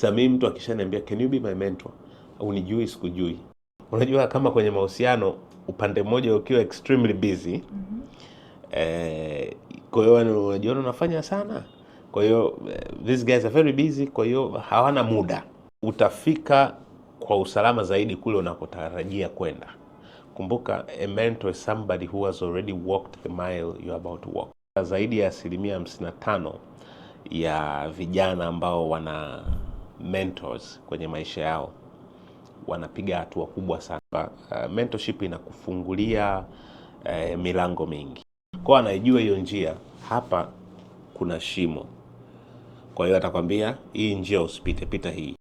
Sasa mimi mtu akishaniambia can you be my mentor, unijui sikujui. Unajua kama kwenye mahusiano upande mmoja ukiwa extremely busy, kwa hiyo unajiona unafanya sana. Kwa hiyo these guys are very busy, kwa hiyo hawana muda. Utafika kwa usalama zaidi kule unakotarajia kwenda. Kumbuka, a mentor is somebody who has already walked the mile you are about to walk. Zaidi ya 55% ya vijana ambao wana mentors kwenye maisha yao wanapiga hatua kubwa sana. Mentorship inakufungulia milango mingi. Kwa anaijua hiyo njia, hapa kuna shimo. Kwa hiyo atakwambia hii njia usipite, pita hii.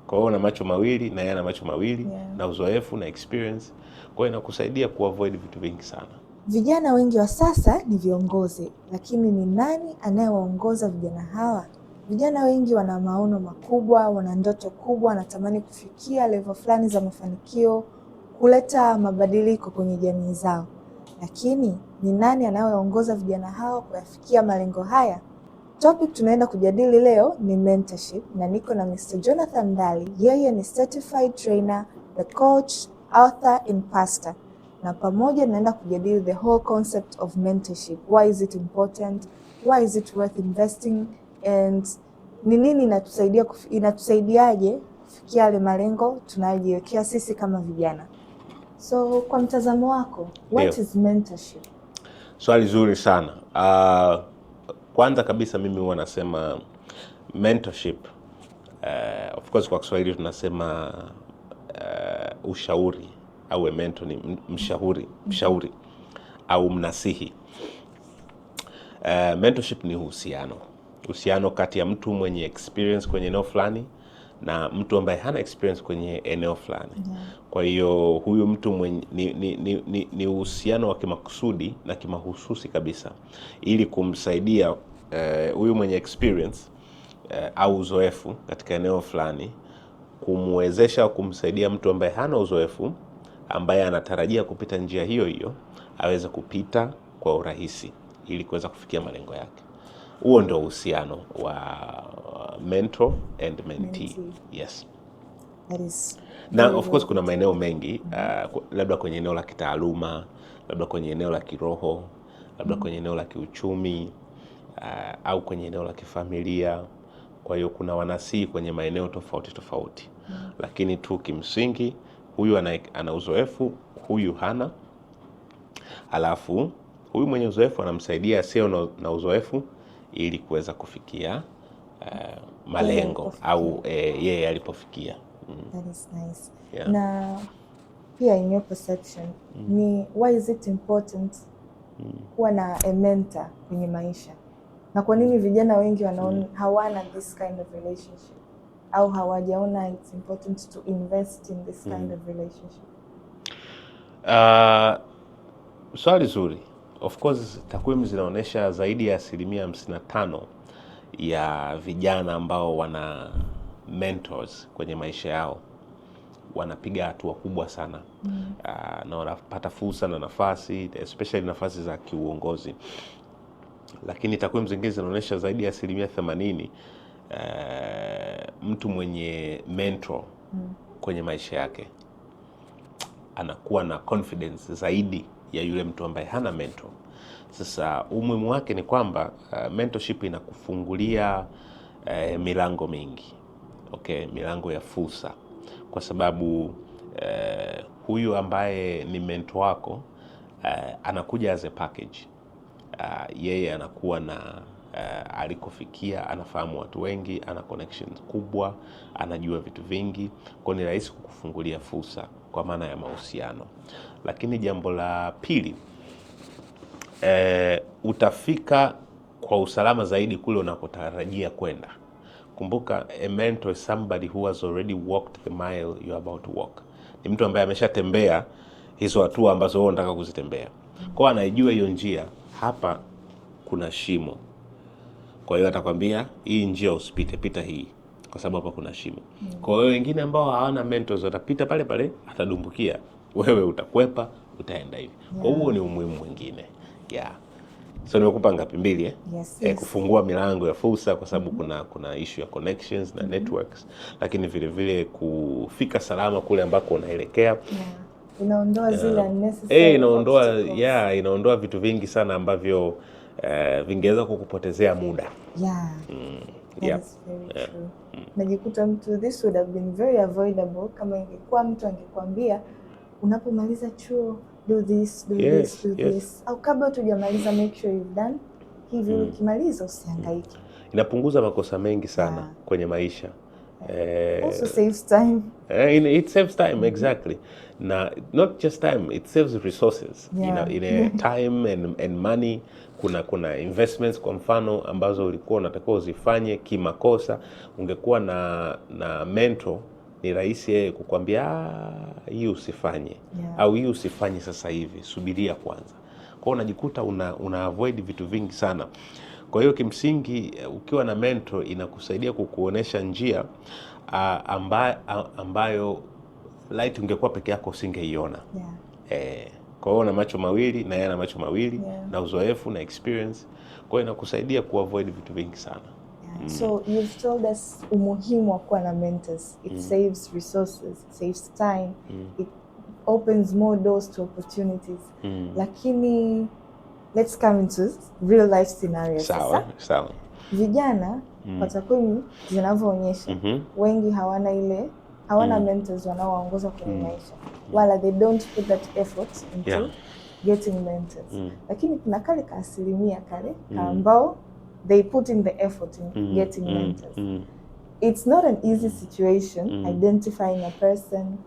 Kwa hiyo una macho mawili na yeye ana macho mawili, na uzoefu na experience. Kwa hiyo inakusaidia kuavoid vitu vingi sana. Vijana wengi wa sasa ni viongozi, lakini ni nani anayewaongoza vijana hawa? Vijana wengi wana maono makubwa, wana ndoto kubwa, wanatamani kufikia level fulani za mafanikio, kuleta mabadiliko kwenye jamii zao. Lakini ni nani anayewaongoza vijana hao kuyafikia malengo haya? Topic tunaenda kujadili leo ni mentorship, na niko na Mr. Jonathan Ndali. Yeye ni certified trainer, the coach, author and pastor. Na pamoja tunaenda kujadili the whole concept of mentorship. Why is it important? Why is it worth investing? And ni nini inatusaidiaje kufikia yale malengo tunayojiwekea sisi kama vijana? So kwa mtazamo wako, what is mentorship? Swali zuri sana. Kwanza kabisa mimi huwa nasema mentorship, of course kwa Kiswahili tunasema ushauri, au mentor ni mshauri au mnasihi. Mentorship ni uhusiano kati ya mtu mwenye experience kwenye eneo fulani na mtu ambaye hana experience kwenye eneo fulani. Kwa hiyo huyu mtu mwenye ni uhusiano wa kimakusudi na kimahususi kabisa, ili kumsaidia huyu mwenye experience au uzoefu katika eneo fulani, kumwezesha kumsaidia mtu ambaye hana uzoefu, ambaye anatarajia kupita njia hiyo hiyo, aweze kupita kwa urahisi ili kuweza kufikia malengo yake. Huo ndio uhusiano wa mentor and mentee. Yes. Na of course kuna maeneo mengi, labda kwenye eneo la kitaaluma, labda kwenye eneo la kiroho, labda kwenye eneo la kiuchumi, au kwenye eneo la kifamilia. Kwa hiyo kuna wanasihi kwenye maeneo tofauti tofauti. Lakini tu kimsingi, huyu ana uzoefu, huyu hana. Alafu huyu mwenye uzoefu anamsaidia asio na uzoefu ili kuweza kufikia malengo au yeye alipofikia. That is nice. Yeah. Na pia in your perception, ni why is it important kuwa na a mentor kwenye maisha? Na kwa nini vijana wengi hawana this kind of relationship, au hawajaona it's important to invest in this kind of relationship? Swali zuri. Of course takwimu zinaonyesha zaidi ya 55% ya vijana ambao wana mentors kwenye maisha yao wanapiga hatua kubwa sana. Na wanapata fursa na nafasi, especially nafasi za kiuongozi. Lakini takwimu zingine zinaonyesha zaidi ya 80% mtu mwenye mentor kwenye maisha yake anakuwa na confidence zaidi ya yule mtu ambaye hana mentor. Sasa umuhimu wake ni kwamba mentorship inakufungulia milango mingi. Okay, milango ya fursa. Kwa sababu huyu ambaye ni mentor wako anakuja as a package. Yeye anakuwa na alikofikia, anafahamu watu wengi, ana connections kubwa, anajua vitu vingi, kwa ni rahisi kukufungulia fursa kwa maana ya mahusiano. Lakini jambo la pili, utafika kwa usalama zaidi kule unakotarajia kwenda. Kumbuka, a mentor is somebody who has already walked the mile you are about to walk. Ni mtu ambaye ameshatembea hizo hatua ambazo wewe unataka kuzitembea. Kwa anaijua hiyo njia, hapa kuna shimo. Kwa hiyo atakwambia hii njia usipite, pita hii, kwa sababu hapa kuna shimo. Kwa hiyo wengine ambao hawana mentors watapita pale pale, atadumbukia. Wewe utakwepa, utaenda hivi. Kwa hiyo ni umuhimu mwingine. So nimekupa ngapi? 2 Yes. Kufungua milango ya fursa kwa sababu kuna issue ya connections na networks, lakini vile vile kufika salama kule ambako unaelekea. Inaondoa zile unnecessary inaondoa vitu vingi sana ambavyo vingeweza kukupotezea muda. That is very true. Najikuta mtu, this would have been very avoidable kama ingekuwa mtu angekwambia unapomaliza chuo do this, this, au kabla hujamaliza make sure you've done hivi, ukimaliza usihangaike. Inapunguza makosa mengi sana kwenye maisha. Also saves time. It saves time, exactly. Na not just time, it saves resources. In time and money. Kuna investments kwa mfano ambazo ulikuwa unatakiwa uzifanye kimakosa, ungekuwa na mentor, ni rahisi yeye kukwambia hii usifanye, au hii usifanye sasa hivi, subiria kwanza. Kwa hiyo unajikuta una avoid vitu vingi sana. Kwa hiyo kimsingi ukiwa na mentor inakusaidia kukuonesha njia ambayo light ungekuwa peke yako usingeiona. Kwa hiyo una macho mawili na yeye ana macho mawili na uzoefu na experience. Kwa hiyo inakusaidia kuavoid vitu vingi sana. So you've told us umuhimu wa kuwa na mentors. It saves resources, it saves time, it opens more doors to opportunities. Lakini let's come into real life scenarios. Sawa. Vijana kwa takwimu zinavyoonyesha wengi hawana mentors wanaowaongoza kwenye maisha, wala they don't put that effort into getting mentors. Lakini kuna kale ka asilimia ambao they put in the effort in getting mentors. It's not an easy situation identifying a person,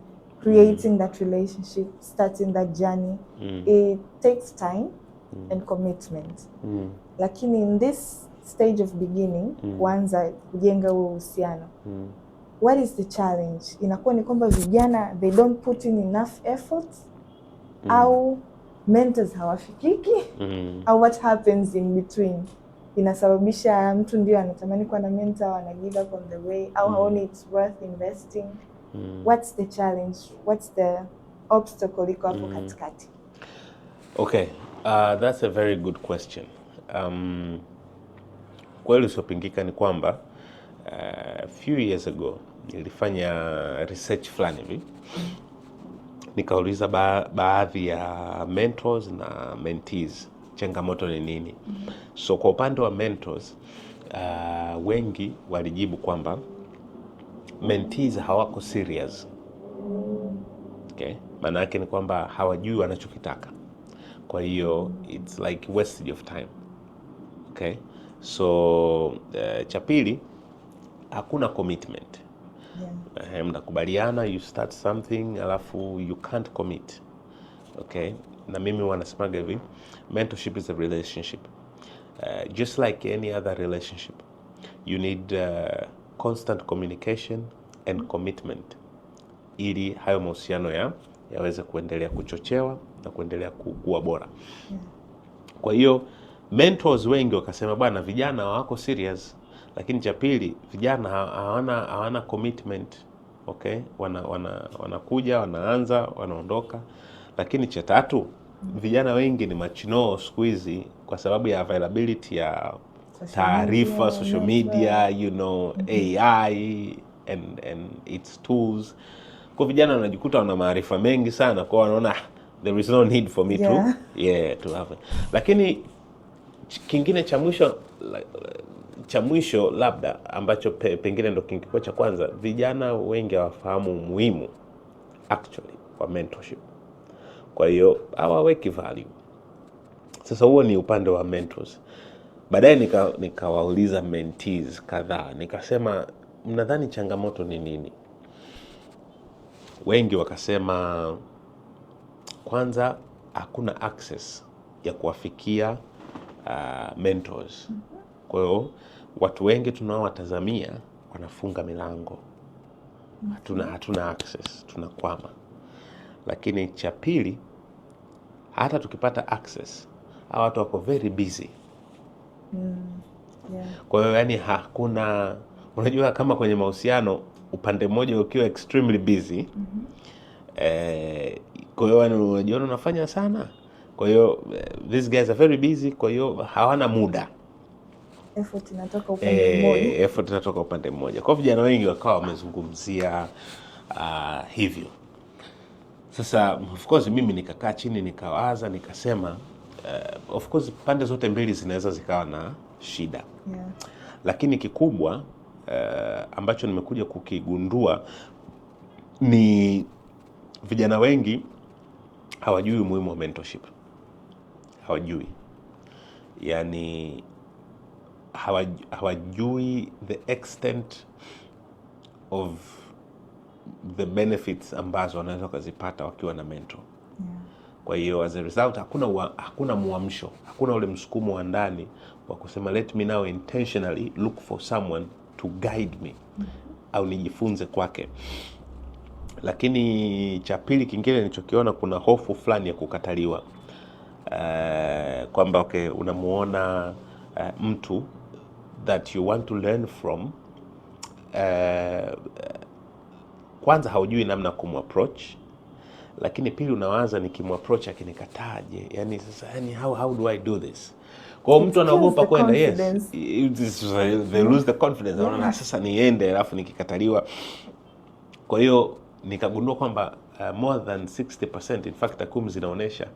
creating that relationship, starting that journey. It takes time and commitment. Lakini in this stage of beginning, kuanza kujenga huo uhusiano, what is the challenge? Inakuwa ni kwamba vijana they don't put in enough effort, au mentors hawafikiki, au what happens in between inasababisha mtu ndio anatamani kuwa na mentor, ana give up on the way, au haoni it's worth investing. What's the challenge? What's the obstacle iko hapo katikati? Okay, that's a very good question. Kweli usiopingika ni kwamba few years ago nilifanya research fulani hivi, nikauliza baadhi ya mentors na mentees changamoto ni nini. So kwa upande wa mentors, wengi walijibu kwamba mentees hawako serious. Okay, maana yake ni kwamba hawajui wanachokitaka, kwa hiyo it's like wastage of time. Okay, so cha pili, hakuna commitment. Mnakubaliana you start something alafu you can't commit. Okay, na mimi wanasemaga hivi, mentorship is a relationship. Just like any other relationship, you need constant communication and commitment ili hayo mahusiano yaweze kuendelea kuchochewa na kuendelea kuwa bora. Kwa hiyo mentors wengi wakasema bwana, vijana hawako serious. Lakini cha pili, vijana hawana commitment. Okay, wanakuja, wanaanza, wanaondoka. Lakini cha tatu, vijana wengi ni machinoo siku hizi kwa sababu ya availability ya taarifa, social media, AI and its tools. Kwa vijana wanajikuta wana maarifa mengi sana, kwa wanaona there is no need for me to have. Lakini kingine cha mwisho labda ambacho pengine ndo kingekuwa cha kwanza, vijana wengi hawafahamu umuhimu actually wa mentorship. Kwa hiyo hawaweki value. Sasa huo ni upande wa mentors. Baadaye nikawauliza mentees kadhaa, nikasema mnadhani changamoto ni nini? Wengi wakasema kwanza hakuna access ya kuwafikia mentors. Kwa hiyo watu wengi tunaowatazamia wanafunga milango. Hatuna access, tunakwama. Lakini cha pili, hata tukipata access, hawa watu wako very busy. Kwa hiyo yani hakuna, unajua kama kwenye mahusiano upande mmoja ukiwa extremely busy, kwa hiyo yani unajiona unafanya sana, Kwa hiyo these guys are very busy, kwa hiyo hawana muda. Effort inatoka upande mmoja. Effort inatoka upande mmoja. Kwa vijana wengi wakawa wamezungumzia hivyo. Sasa of course mimi nikakaa chini nikawaza nikasema of course pande zote mbili zinaweza zikawa na shida. Yeah. Lakini kikubwa ambacho nimekuja kukigundua ni vijana wengi hawajui umuhimu wa mentorship. Hawajui. Yani hawajui the extent of the benefits ambazo wanaweza kuzipata wakiwa na mentor. Yeah. Kwa hiyo as a result hakuna muamsho, hakuna ule msukumo wa ndani wa kusema let me now intentionally look for someone to guide me au nijifunze kwake. Lakini cha pili kingine nilichokiona, kuna hofu fulani ya kukataliwa. Kwamba okay, unamuona mtu that you want to learn from, kwanza haujui namna kumapproach, lakini pili unawaza nikimapproach akinikataje, yani sasa yani how do I do this? Kwa mtu anaogopa kwenda, yes, they lose the confidence. Anaona sasa niende alafu nikikataliwa. Kwa hiyo nikagundua kwamba more than 60%, in fact takwimu zinaonyesha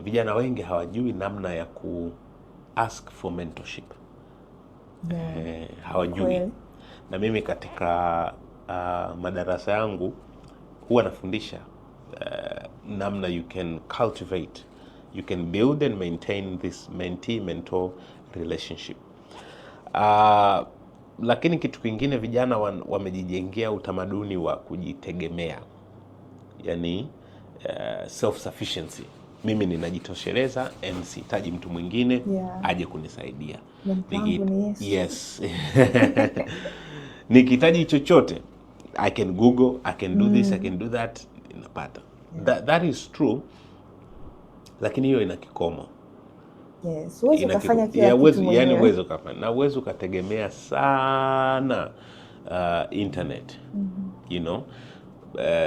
vijana wengi hawajui namna ya ku ask for mentorship. Hawajui. Na mimi katika madarasa yangu huwa nafundisha namna you can cultivate, you can build and maintain this mentee-mentor relationship. Lakini kitu kingine, vijana wamejijengea utamaduni wa kujitegemea, yani self-sufficiency. Mimi ninajitosheleza and sihitaji mtu mwingine aje kunisaidia. Yes. Nikihitaji chochote I can Google, I can do this, I can do that, inapata. That is true, lakini hiyo ina kikomo. Yes, uwezo kufanya kila kitu mwenyewe. Yani uwezo kufanya, na uwezo ukategemea sana internet. You know,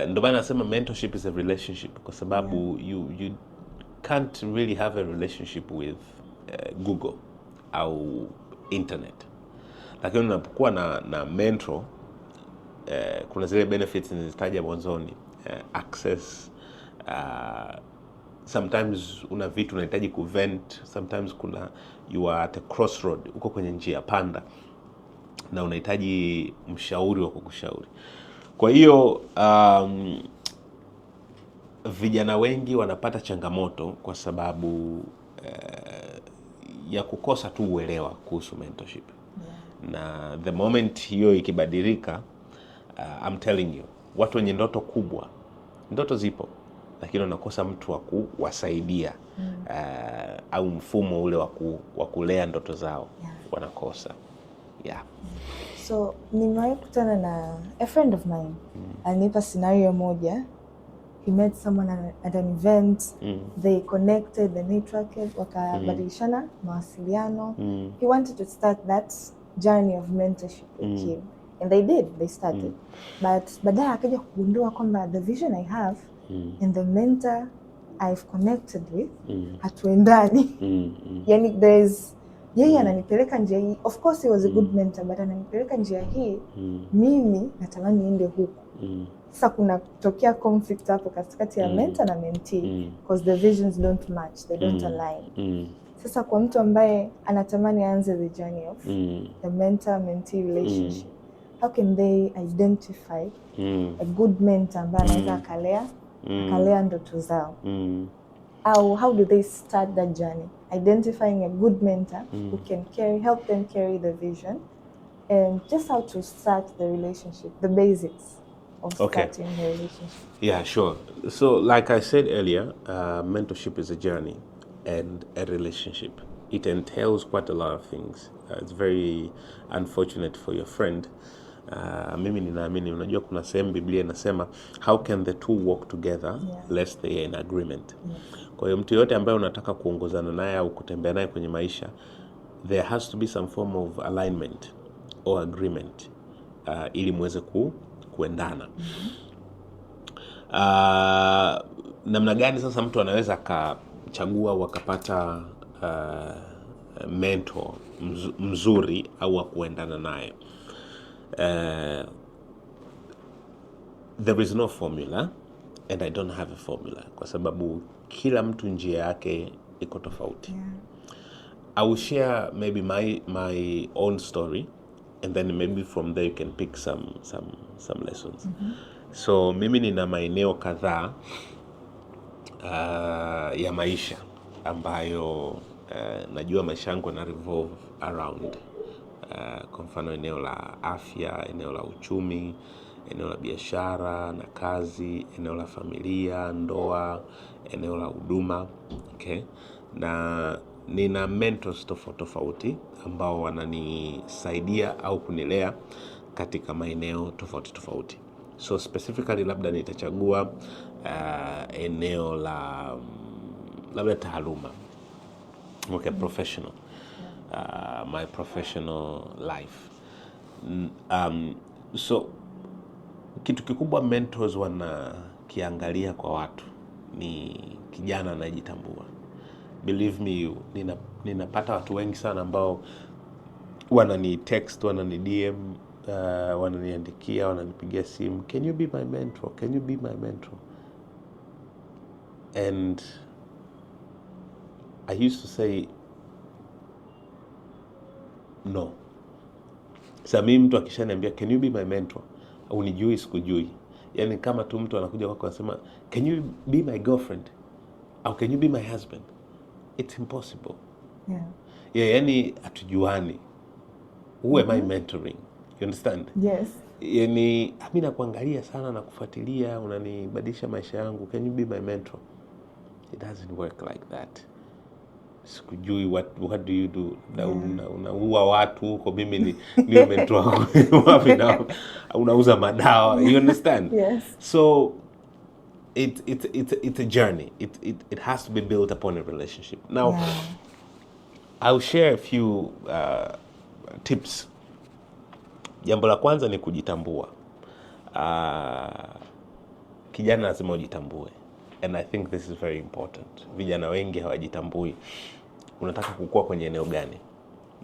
ndio maana nasema mentorship is a relationship, kwa sababu you can't really have a relationship with Google au internet. Lakini unapokuwa na mentor, kuna zile benefits nilizitaja mwanzoni, access, sometimes una vitu unahitaji kuvent, sometimes you are at a crossroad, uko kwenye njia panda na unahitaji mshauri wa kukushauri. Kwa hiyo vijana wengi wanapata changamoto kwa sababu ya kukosa tu uelewa kuhusu mentorship. Na the moment hiyo ikibadilika, I'm telling you, watu wenye ndoto kubwa, ndoto zipo, lakini wanakosa mtu wa kuwasaidia au mfumo ule wa kulea ndoto zao, wanakosa. So nimewahi kutana na a friend of mine, alinipa scenario moja. He met someone at an event, they connected, the networked, wakabadilishana mawasiliano. He wanted to start that journey of mentorship with him, and they started. But baadaye akaja kugundua kwamba the vision I have and the mentor I've connected with hatuendani. Yani yeye ananipeleka njia hii, of course he was a good mentor, but ananipeleka njia hii, mimi natamani niende huku. Sasa kuna kutokea conflict hapo katikati ya mentor na mentee, because the visions don't match, they don't align. Sasa kwa mtu ambaye anatamani aanze the journey of the mentor-mentee relationship, how can they identify a good mentor ambaye anaweza akalea ndoto zao? How do they start that journey? Identifying a good mentor who can help them carry the vision, and just how to start the relationship, the basics of starting the relationship. Yeah, sure. So like I said earlier, mentorship is a journey and a relationship. It entails quite a lot of things. It's very unfortunate for your friend. Mimi ninaamini, unajua kuna sehemu Biblia inasema how can the two walk together lest they are in agreement. Kwa hiyo mtu yote ambaye unataka kuongozana naye au kutembea naye kwenye maisha, there has to be some form of alignment or agreement ili muweze kuendana. namna gani sasa mtu anaweza akachagua au akapata mentor mzuri au wa kuendana naye? There is no formula and I don't have a formula, kwa sababu kila mtu njia yake iko tofauti. I will share maybe my own story, and then maybe from there you can pick some lessons. So mimi nina maeneo kadhaa ya maisha ambayo najua maisha yangu na revolve around. Kwa mfano eneo la afya, eneo la uchumi, eneo la biashara na kazi, eneo la familia, ndoa, eneo la huduma. Okay? Na nina mentors tofauti ambao wananisaidia au kunilea katika maeneo tofauti. So specifically labda nitachagua eneo la labda taaluma. Okay, professional. My professional life. So kitu kikubwa mentors wanakiangalia kwa watu ni kijana anayejitambua. Believe me, ninapata watu wengi sana ambao wanani text, wanani DM, wananiandikia, wananipigia simu, can you be my mentor? Can you be my mentor? And I used to say no. Sasa mimi mtu akishaniambia can you be my mentor, unijui sikujui. Yani kama tu mtu anakuja kwako anasema can you be my girlfriend au can you be my husband, it's impossible. Yani hatujuani. Who am I mentoring? You understand? Yes. Yani mimi nakuangalia sana na kufuatilia, unanibadilisha maisha yangu, can you be my mentor? It doesn't work like that. Sikujui what do you do? Unaua watu huko, mimi ni mentor wako. Wapi nao? Unauza madawa. You understand? Yes. So it's a journey. It has to be built upon a relationship. Now, I'll share a few tips. Jambo la kwanza ni kujitambua. Kijana lazima ujitambue. And I think this is very important. Vijana wengi hawajitambui. Unataka kukua kwenye eneo gani?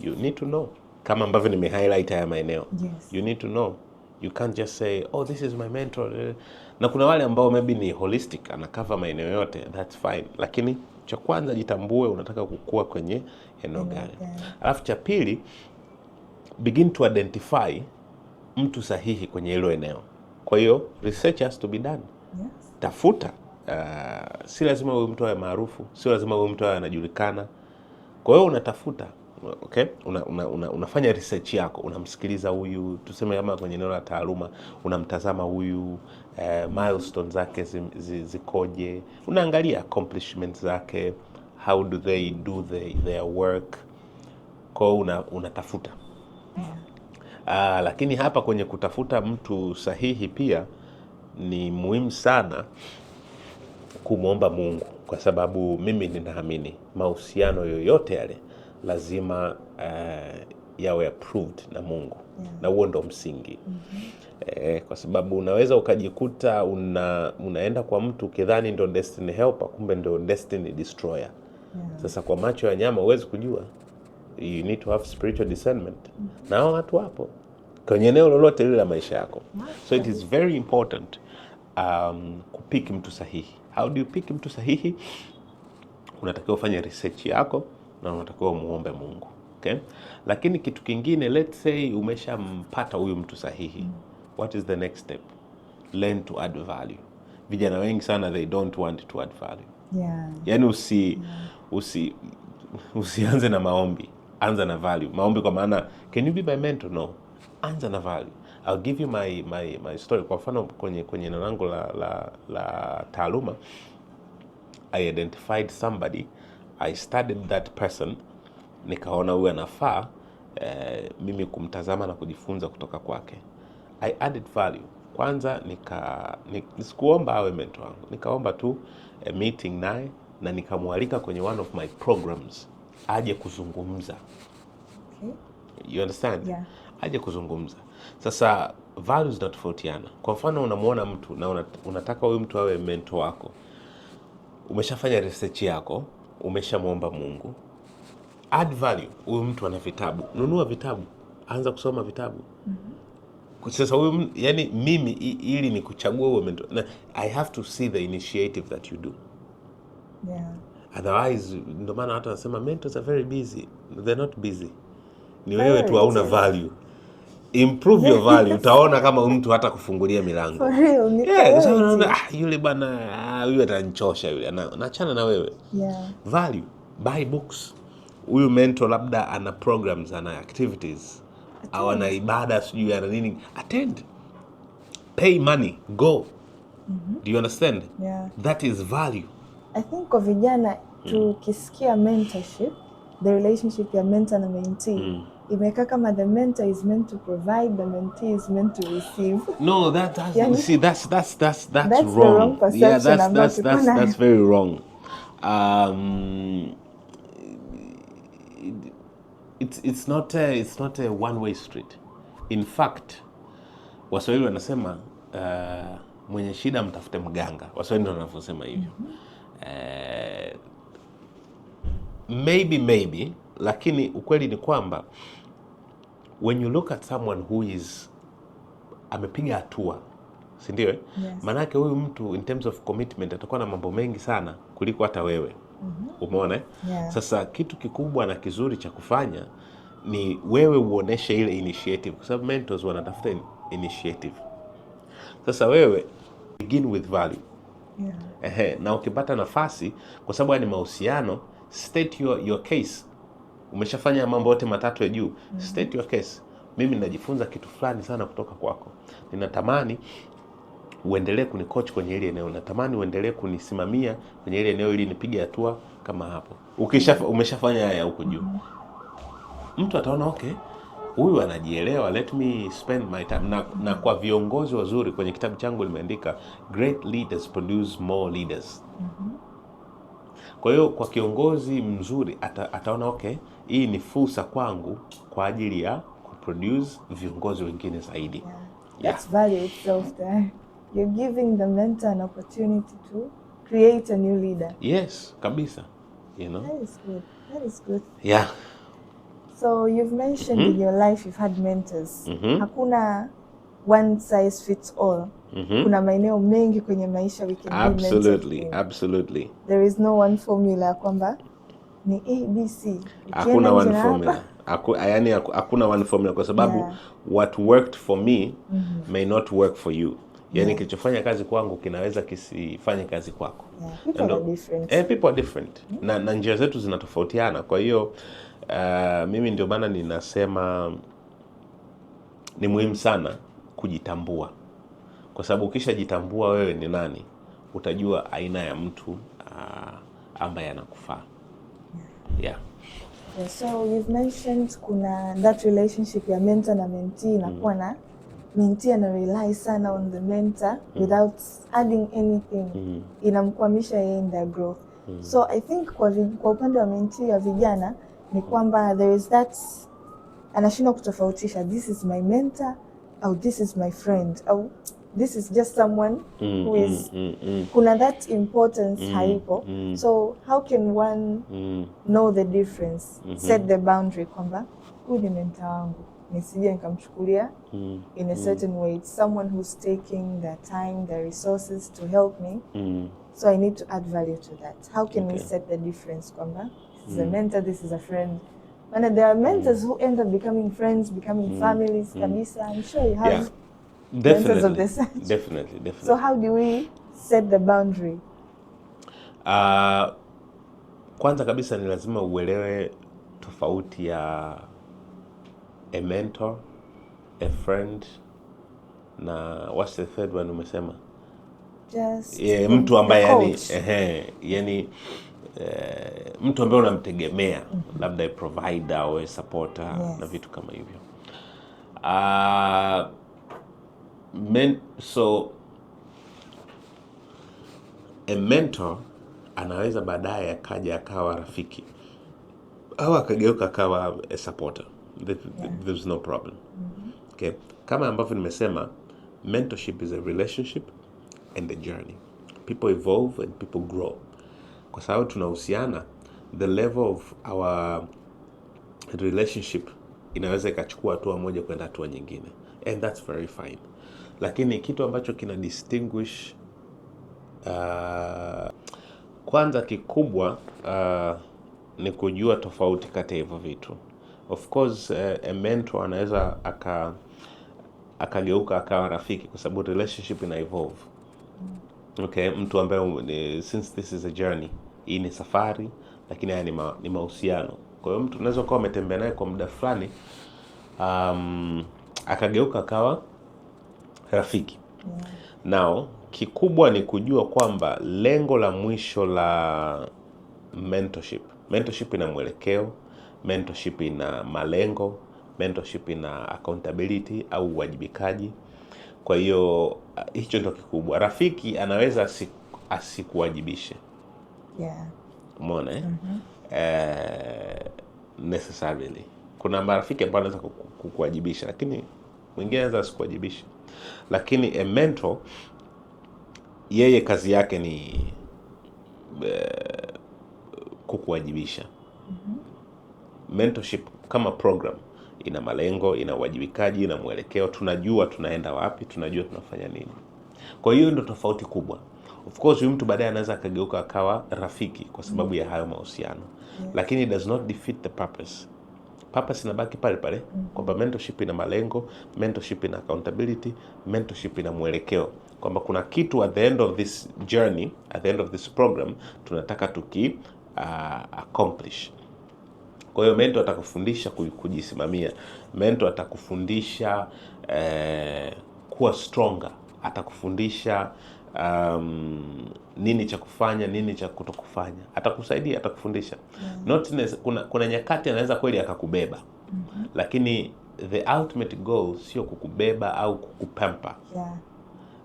You need to know. Kama ambavyo nime-highlight haya maeneo. Yes. You need to know. You can't just say, oh, this is my mentor. Na kuna wale ambao maybe ni holistic, anakava maeneo yote, that's fine. Lakini cha kwanza jitambue unataka kukua kwenye eneo gani. Alafu cha pili, begin to identify mtu sahihi kwenye hilo eneo. Kwa hiyo research has to be done. Yes. Tafuta. Si lazima uwe mtu awe maarufu, si lazima uwe mtu awe anajulikana. Kwa hiyo unatafuta, okay? Unafanya research yako, unamsikiliza huyu, tuseme kama kwenye eneo la taaluma, unamtazama huyu, milestones zake zikoje, unaangalia accomplishments zake, how do they do their work. Kwa hiyo unatafuta. Lakini hapa kwenye kutafuta mtu sahihi pia ni muhimu sana kumwomba Mungu, kwa sababu mimi ninaamini mahusiano yoyote yale lazima yawe approved na Mungu. Na huo ndo msingi. Kwa sababu unaweza ukajikuta unaenda kwa mtu ukidhani ndo destiny helper, kumbe ndo destiny destroyer. Sasa kwa macho ya nyama huwezi kujua. You need to have spiritual discernment. Na hao watu wapo kwenye eneo lolote lile la maisha yako. So it is very important kupick mtu sahihi. How do you pick mtu sahihi? Unatakiwa ufanye research yako na unatakiwa muombe Mungu. Okay? Lakini kitu kingine, let's say umeshampata huyu mtu sahihi. What is the next step? Learn to add value. Vijana wengi sana they don't want to add value. Yani usianze na maombi, anza na value. Maombi kwa maana can you be my mentor? No. Anza na value. I'll give you my story. Kwa mfano kwenye eneo langu la taaluma, I identified somebody, I studied that person, nikaona huyu anafaa mimi kumtazama na kujifunza kutoka kwake. I added value. Kwanza nisikuomba awe mentor wangu, nikaomba tu a meeting naye na nikamwalika kwenye one of my programs aje kuzungumza. You understand? Yeah. Aje kuzungumza. Sasa values zinatofautiana. Kwa mfano unamuona mtu na unataka huyu mtu awe mentor wako. umeshafanya research yako, umeshamwomba Mungu, add value. Huyu mtu ana vitabu, nunua vitabu, anza kusoma vitabu. Sasa huyu, yani mimi ili ni kuchagua huyo mentor, na I have to see the initiative that you do. Yeah. Otherwise, ndio maana watu wanasema mentors are very busy. They're not busy. Ni wewe tu hauna value. Improve your value. Utaona kama mtu hata kufungulia milango. For real, ni yule bana, huyu atanichosha yule. Naachana na wewe. Yeah. Value. Buy books. Huyu mentor labda ana programs, ana activities. Au ana ibada, sijui ana nini. Attend. Pay money. Go. Do you understand? Yeah. That is value. I think kwa vijana tukisikia mentorship, the relationship ya mentor na mentee, imekaa kama the mentor is meant to provide, the mentee is meant to receive. No, Yani, see, that's wrong. wrong. The wrong perception. Yeah, that's very wrong. It's not a one-way street. In fact, Waswahili wanasema mwenye shida mtafute mganga. Waswahili ndio wanavyosema hivyo. Maybe, lakini ukweli ni kwamba when you look at someone who is amepiga hatua, si ndio? Yes. Manake huyu mtu in terms of commitment atakuwa na mambo mengi sana kuliko hata wewe. Umeona? Yeah. Sasa kitu kikubwa na kizuri cha kufanya ni wewe uoneshe ile initiative, kwa sababu mentors wanatafuta initiative. Sasa wewe begin with value. Yeah. Na ukipata nafasi, kwa sababu ni mahusiano, state your case. Umeshafanya mambo yote matatu ya juu, state your case. Mimi ninajifunza kitu fulani sana kutoka kwako. Ninatamani uendelee kunicoach kwenye ile eneo. Natamani uendelee kunisimamia kwenye ile eneo ili nipige hatua kama hapo. Umeshafanya haya huko juu. Mtu ataona okay, huyu anajielewa, let me spend my time. Na kwa viongozi wazuri, kwenye kitabu changu nimeandika great leaders produce more leaders. Kwa hiyo kwa kiongozi mzuri ataona okay, hii ni fursa kwangu kwa ajili ya kuproduce viongozi wengine zaidi. That's value itself there. You're giving the mentor an opportunity to create a new leader. Yes, kabisa. You know? That is good. Yeah. So you've mentioned in your life you've had mentors. Hakuna one size fits all. Kuna maeneo mengi kwenye maisha we can be mentors. Absolutely. There is no one formula kwamba ni ABC. Hakuna one formula. Hakuna one formula kwa sababu what worked for me may not work for you. Yani kilichofanya kazi kwangu kinaweza kisifanye kazi kwako. People are different. People are different. Na njia zetu zinatofautiana. Kwa hiyo mimi ndio maana ninasema ni muhimu sana kujitambua. Kwa sababu ukishajitambua wewe ni nani, utajua aina ya mtu ambaye anakufaa. Yeah. So you've mentioned kuna that relationship ya mentor na mentee, inakuwa na mentee ana rely sana on the mentor without adding anything. Inamkwamisha yeye in their growth. So I think kwa upande wa mentee ya vijana ni kwamba there is that, anashindwa kutofautisha, this is my mentor au this is my friend au this is just someone who is kuna that importance haipo. So how can one know the difference, set the boundary kwamba huyu ni mentor wangu, nisije nikamchukulia in a certain way. It's someone who's taking their time, their resources to help me. So I need to add value to that. How can we set the difference kwamba this is a mentor, this is a friend? And there are mentors who end up becoming friends, becoming families kabisa. I'm sure you have mentors of this. Definitely. So how do we set the boundary? Kwanza kabisa ni lazima uelewe tofauti ya a mentor, a friend, na what's the third one umesema? Just mtu ambaye yani mtu ambaye unamtegemea, labda a provider au a supporter, na vitu kama hivyo. So a mentor anaweza baadaye akaja akawa rafiki au akageuka akawa a supporter. There's no problem. Okay. Kama ambavyo nimesema, mentorship is a relationship and a journey. People evolve and people grow. kwa sababu tunahusiana, the level of our relationship inaweza ikachukua hatua moja kwenda hatua nyingine, and that's very fine. Lakini kitu ambacho kina distinguish kwanza kikubwa ni kujua tofauti kati ya hivyo vitu. Of course a mentor anaweza akageuka akawa rafiki kwa sababu relationship ina evolve. Okay, mtu ambaye since this is a journey, hii ni safari, lakini haya ni mahusiano. Kwa hiyo mtu unaweza kuwa umetembea naye kwa muda fulani, akageuka akawa rafiki. Now kikubwa ni kujua kwamba lengo la mwisho la mentorship ina mwelekeo, mentorship ina malengo, mentorship ina accountability au uwajibikaji. Kwa hiyo hicho ndio kikubwa. Rafiki anaweza asikuwajibishe. Umeona necessarily. Kuna marafiki ambao anaweza kukuwajibisha, lakini mwingine anaweza asikuwajibishe. Lakini a mentor, yeye kazi yake ni kukuwajibisha. Mentorship kama program ina malengo, ina uwajibikaji, ina mwelekeo, tunajua tunaenda wapi, tunajua tunafanya nini. Kwa hiyo ndio tofauti kubwa. Of course huyu mtu baadaye anaweza akageuka akawa rafiki kwa sababu ya hayo mahusiano. Lakini it does not defeat the purpose. Purpose inabaki pale pale, kwamba mentorship ina malengo, mentorship ina accountability, mentorship ina mwelekeo, kwamba kuna kitu at the end of this journey, at the end of this program tunataka accomplish. Kwa hiyo mentor atakufundisha kujisimamia, mentor atakufundisha kuwa stronger, atakufundisha nini cha kufanya, nini cha kutokufanya, atakusaidia, atakufundisha. Kuna nyakati anaweza kweli akakubeba, lakini the ultimate goal sio kukubeba au kukupampa.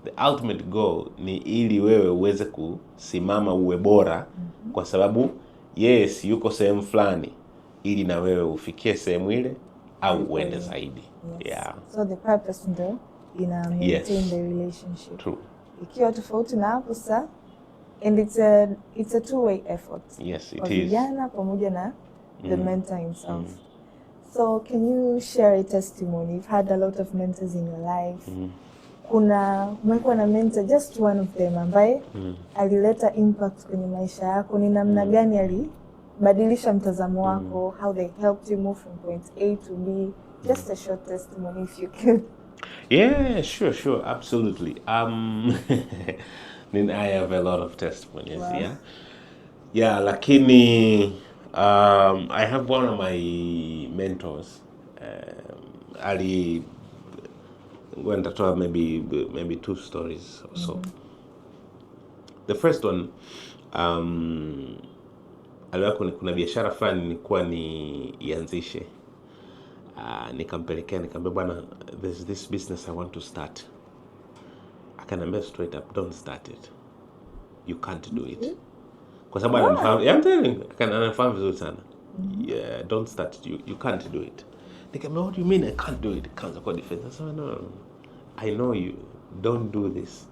The ultimate goal ni ili wewe uweze kusimama, uwe bora, kwa sababu yeye si yuko sehemu fulani, ili na wewe ufikie sehemu ile au uende zaidi. So the purpose ndo ina maintain the relationship. True. Ikiwa tofauti na hapo sasa, and it's a two-way effort. Yes, it is. Vijana pamoja na the mentor himself. So can you share a testimony? You've had a lot of mentors in your life. Umekuwa na mentor, just one of them, ambaye alileta impact kwenye maisha yako. Ni namna gani alibadilisha mtazamo wako? How they helped you move from point A to B? Just a short testimony if you could. Yeah, sure, absolutely. I have a lot of testimonies. Wow. Yeah, lakini I have one of my mentors. Going to tell maybe two stories or so. The first one, aliwako kuna biashara fulani nilikuwa nianzishe. Nikamwambia bwana, there's this business I want to start. Akaniambia straight up, don't start it. You can't do it. Kwa sababu ananifahamu, I'm telling you, ananifahamu vizuri sana. Yeah, don't start it. You can't do it. Nikamwambia, what do you mean I can't do it? Kaanza kwa defense. I said, no. I know you. Don't do this.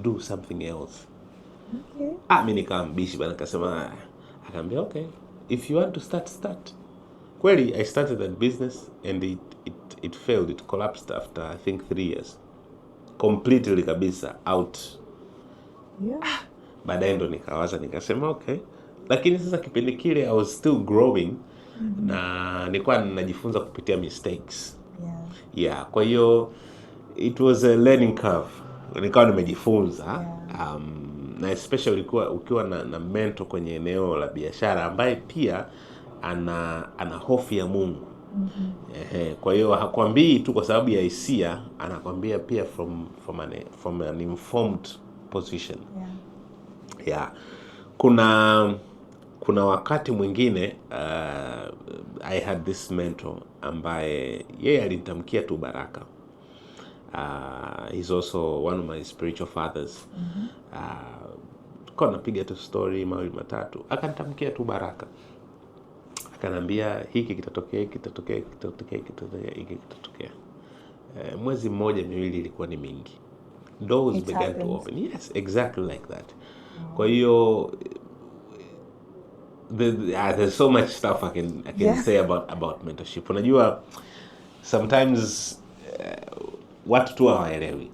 Do something else. Okay. Mimi nikambishi bana, akasema, akaniambia okay, if you want to start. Kweli, I started that business and it failed. It collapsed after I think 3 years. Completely kabisa out. Yeah. Baadaye ndo nikawaza nikasema okay. Lakini sasa kipindi kile I was still growing. Na nilikuwa ninajifunza kupitia mistakes. Yeah, kwa hiyo it was a learning curve. Nikawa nimejifunza. Na especially ukiwa na mentor kwenye eneo la biashara ambaye pia ana hofu ya Mungu. Kwa hiyo hakwambii tu kwa sababu ya hisia, anakwambia pia from an informed position. Yeah. Kuna wakati mwingine I had this mentor ambaye yeye alinitamkia tu baraka. He's also one of my spiritual fathers. Kwa napiga tu story mawili matatu, akanitamkia tu baraka. Akanambia hiki kitatokea. Mwezi mmoja miwili ilikuwa ni mingi. Doors began to open. Yes, exactly like that. Kwa hiyo there's so much stuff I can say about mentorship. Unajua sometimes watu tu hawaelewi.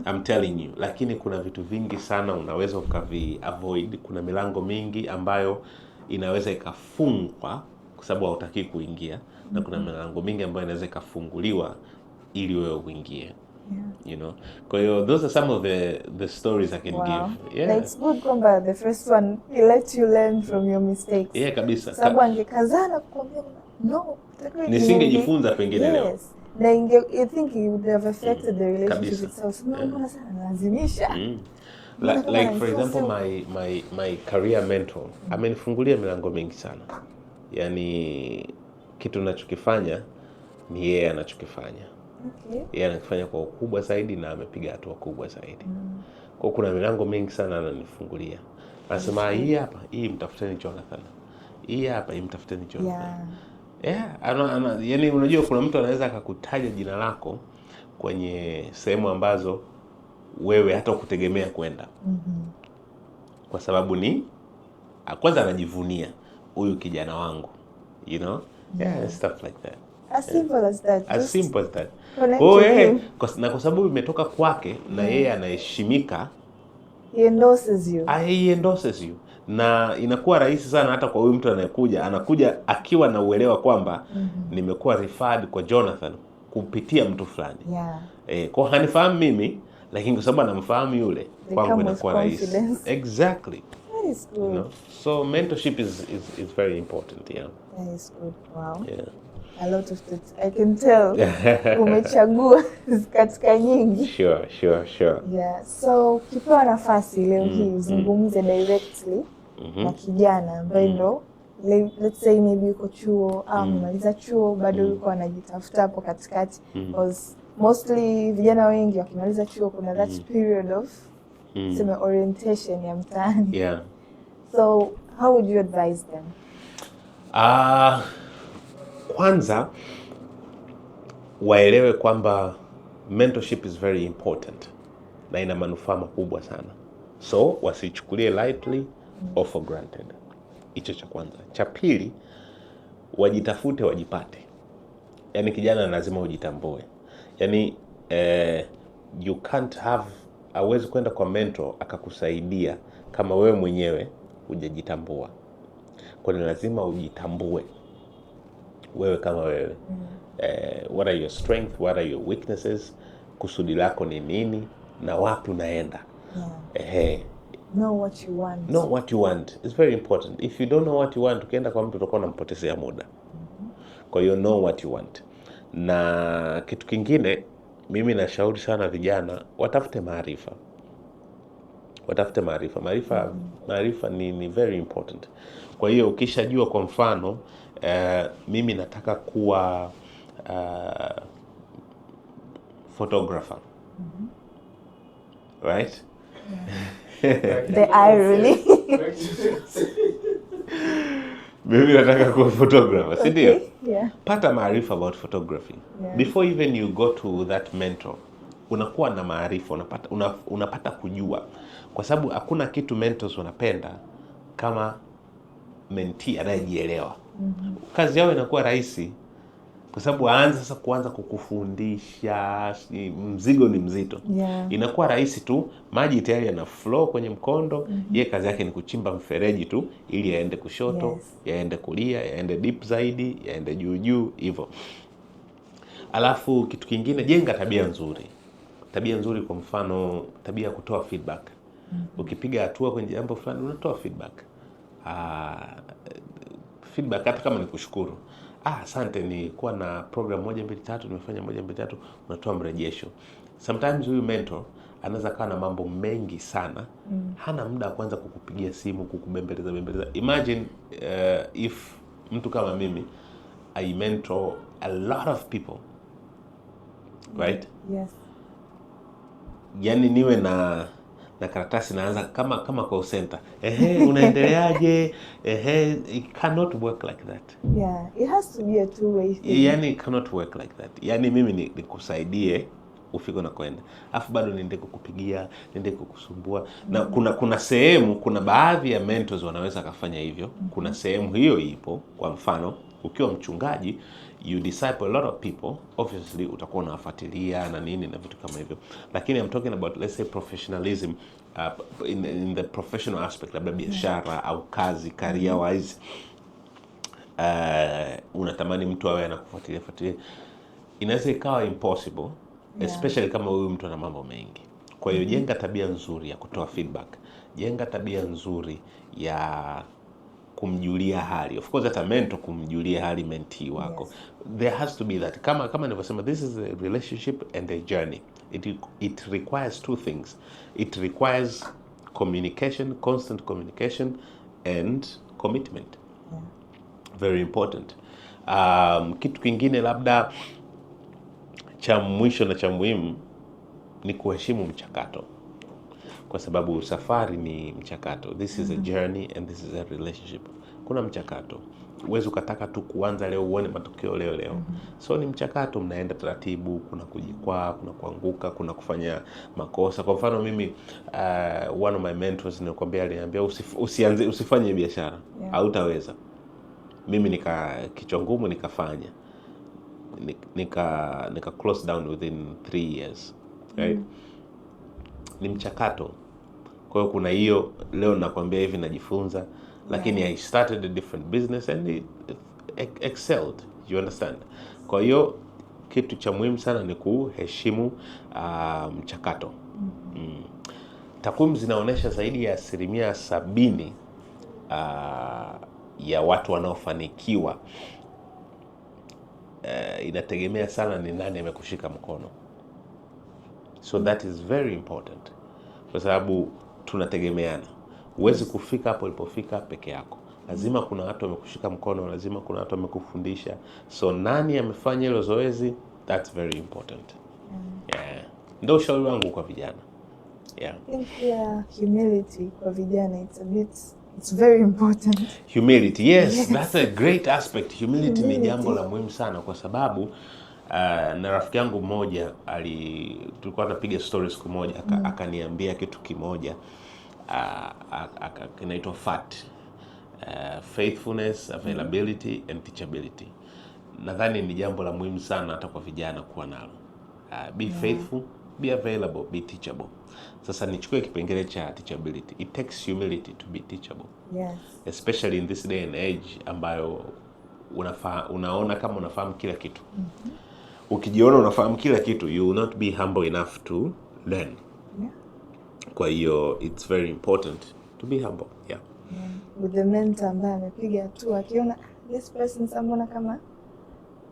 I'm telling you, lakini kuna vitu vingi sana unaweza ukavi avoid. Kuna milango mingi ambayo inaweza ikafungwa kwa sababu hautaki kuingia, na kuna milango mingi ambayo inaweza ikafunguliwa ili wewe uingie. You know, kwa hiyo those are some of the stories I can give. Yeah, it's good kwamba the first one he let you learn from your mistakes. Yeah, kabisa. Sababu angekazana kukwambia no, nisingejifunza pengine leo. Yes. Na I think it would have affected the relationship itself. Mbona sana lazimisha. Like for example, my career mentor amenifungulia milango mingi sana. Yani kitu ninachokifanya ni yeye anachokifanya. Yeye anakifanya kwa ukubwa zaidi na amepiga hatua kubwa zaidi. Kwa kuna milango mingi sana ananifungulia. Anasema hii hapa, hii mtafuteni Jonathan. Hii hapa, hii mtafuteni Jonathan. Yani unajua kuna mtu anaweza akakutaja jina lako kwenye sehemu ambazo wewe hata ukutegemea kwenda. Kwa sababu ni kwanza anajivunia huyu kijana wangu, you know? Stuff like that. As simple as that. As simple as that. Na kwa sababu imetoka kwake na yeye anaheshimika, he endorses you. He endorses you. Na inakuwa rahisi sana hata kwa huyu mtu anakuja akiwa na uelewa kwamba nimekuwa referred kwa Jonathan kupitia mtu fulani. Kwa hanifahamu mimi, lakini kwa sababu anamfahamu yule, kwangu inakuwa rahisi. Exactly. That is good. You know? So mentorship is very important, yeah. That is good. Wow. Yeah. A lot of it. I can tell. Umechagua katika nyingi. Sure. Yeah. So kipewa nafasi leo hii uzungumze directly na kijana ambaye ndo let's say maybe yuko chuo au amemaliza chuo bado yuko anajitafuta hapo katikati, because mostly vijana wengi wakimaliza chuo kuna that period of orientation ya mtaani. Yeah. So how would you advise them? Kwanza waelewe kwamba mentorship is very important na ina manufaa makubwa sana, so wasichukulie lightly or for granted. Hicho cha kwanza. Cha pili, wajitafute, wajipate. Yani kijana lazima ujitambue. Yani you can't have, hauwezi kwenda kwa mentor akakusaidia kama wewe mwenyewe hujajitambua. Kwa hiyo lazima ujitambue wewe kama wewe. What are your strengths, what are your weaknesses, kusudi lako ni nini na wapi unaenda. Know what you want. Know what you want. It's very important. If you don't know what you want, ukienda kwa mtu utakuwa unampotezea muda. Kwa hiyo know what you want. Na kitu kingine mimi nashauri sana vijana watafute maarifa. Watafute maarifa. Maarifa ni very important. Kwa hiyo ukishajua kwa mfano mimi nataka kuwa photographer. Right? The irony. Mimi nataka kuwa photographer, si ndio? Yeah. Pata maarifa about photography. Before even you go to that mentor, unakuwa na maarifa, unapata kujua. Kwa sababu hakuna kitu mentors wanapenda kama mentee anayejielewa. Kazi yao inakuwa rahisi kwa sababu kuanza kukufundisha, mzigo ni mzito. Inakuwa rahisi tu, maji tayari yana flow kwenye mkondo. Yeye kazi yake ni kuchimba mfereji tu ili yaende kushoto, yaende kulia, yaende deep zaidi, yaende juu hivyo. Alafu kitu kingine, jenga tabia nzuri. Tabia nzuri, kwa mfano tabia kutoa feedback. Ukipiga hatua kwenye jambo fulani unatoa feedback. Feedback hata kama ni kushukuru. Asante, ni kuwa na program 1 2 3, nimefanya 1 2 3, unatoa mrejesho. Sometimes huyu mentor anaweza kuwa na mambo mengi sana, hana muda kwanza kukupigia simu, kukubembeleza. Imagine if mtu kama mimi I mentor a lot of people, right? Yes. Yani niwe na karatasi naanza kama call center. Unaendeleaje? It cannot work like that. Yeah, it has to be a two-way thing. Yani it cannot work like that. Yani mimi nikusaidie ufike unakoenda, afu bado niende kukupigia, niende kukusumbua. Na kuna sehemu, kuna baadhi ya mentors wanaweza kufanya hivyo. Kuna sehemu hiyo ipo. Kwa mfano, ukiwa mchungaji, you disciple a lot of people, obviously utakuwa unawafuatilia na nini na vitu kama hivyo, lakini I'm talking about, let's say, professionalism, in the professional aspect, labda biashara au kazi, career wise, unatamani mtu awe anakufuatilia, inaweza ikawa impossible, especially kama huyu mtu ana mambo mengi. Kwa hiyo jenga tabia nzuri ya kutoa feedback, jenga tabia nzuri ya kumjulia hali. Of course, hata mentor kumjulia hali mentee wako. Yes. There has to be that. Kama nilivyosema, this is a relationship and a journey. It requires two things. It requires communication, constant communication, and commitment. Yeah. Very important. Kitu kingine labda cha mwisho na cha muhimu ni kuheshimu mchakato, kwa sababu safari ni mchakato. This is a journey and this is a relationship. Kuna mchakato. Huwezi ukataka tu kuanza leo uone matokeo leo. So ni mchakato, mnaenda taratibu, kuna kujikwaa, kuna kuanguka, kuna kufanya makosa. Kwa mfano mimi, one of my mentors nilikwambia, aliniambia usifanye biashara, hautaweza. Mimi kichwa ngumu nikafanya. Nika close down within 3 years. Right? Ni mchakato. Kwa hiyo kuna hiyo, leo nakwambia hivi najifunza, lakini I started a different business and it excelled. You understand? Kwa hiyo kitu cha muhimu sana ni kuheshimu mchakato. Takwimu zinaonyesha zaidi ya 70% ya watu wanaofanikiwa, inategemea sana ni nani amekushika mkono. So that is very important, kwa sababu tunategemeana. Huwezi kufika hapo ulipofika peke yako. Lazima kuna watu wamekushika mkono, lazima kuna watu wamekufundisha. So nani amefanya hilo zoezi? That's very important. Yeah. Ndio ushauri wangu kwa vijana. Yeah. I think humility kwa vijana, it's very important. Humility, yes, that's a great aspect. Humility ni jambo la muhimu sana, kwa sababu na rafiki yangu mmoja tulikuwa tunapiga stories siku moja, akaniambia kitu kimoja, kinaitwa FAT, faithfulness, availability and teachability. Nadhani ni jambo la muhimu sana hata kwa vijana kuwa nalo. Be faithful, be available, be teachable. Sasa nichukue kipengele cha teachability. It takes humility to be teachable. Yes. Especially in this day and age ambayo unaona kama unafahamu kila kitu. Ukijiona unafahamu kila kitu, you will not be humble enough to learn. Yeah. Kwa hiyo it's very important to be humble. Yeah. With the mentor ambaye amepiga tu, akiona this person someone kama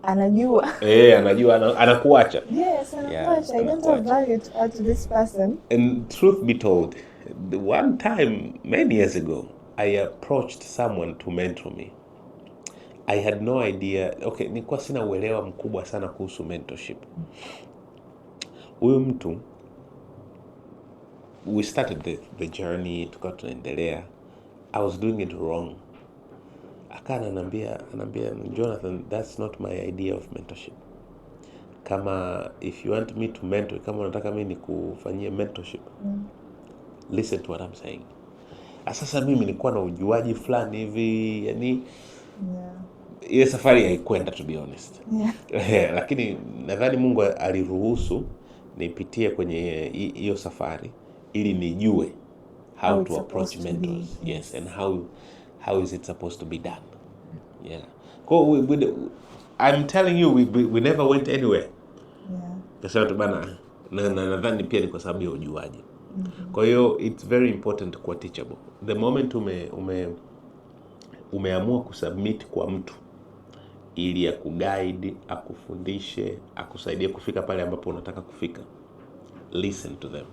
anajua. Anajua, anakuacha. Yes, anakuacha. I don't have value to add to this person. And truth be told, the one time many years ago, I approached someone to mentor me. I had no idea. Okay, nilikuwa sina uelewa mkubwa sana kuhusu mentorship. Huyu mtu, we started the journey, tukawa tunaendelea. I was doing it wrong. Ananiambia, Jonathan, that's not my idea of mentorship. Kama if you want me to mentor, kama unataka mimi nikufanyie mentorship, listen to what I'm saying. Sasa mimi nilikuwa na ujuaji fulani hivi, yani ile safari haikwenda, to be honest. Lakini nadhani Mungu aliruhusu nipitie kwenye hiyo safari ili nijue how to approach mentors. Yes, and how is it supposed to be done. Yeah. I'm telling you, we never went anywhere. Kasema tu bana, na nadhani pia ni kwa sababu ya ujuaji. Kwa hiyo it's very important kuwa teachable. The moment umeamua kusubmit kwa mtu ili akuguide, akufundishe, akusaidie kufika pale ambapo unataka kufika, listen to them.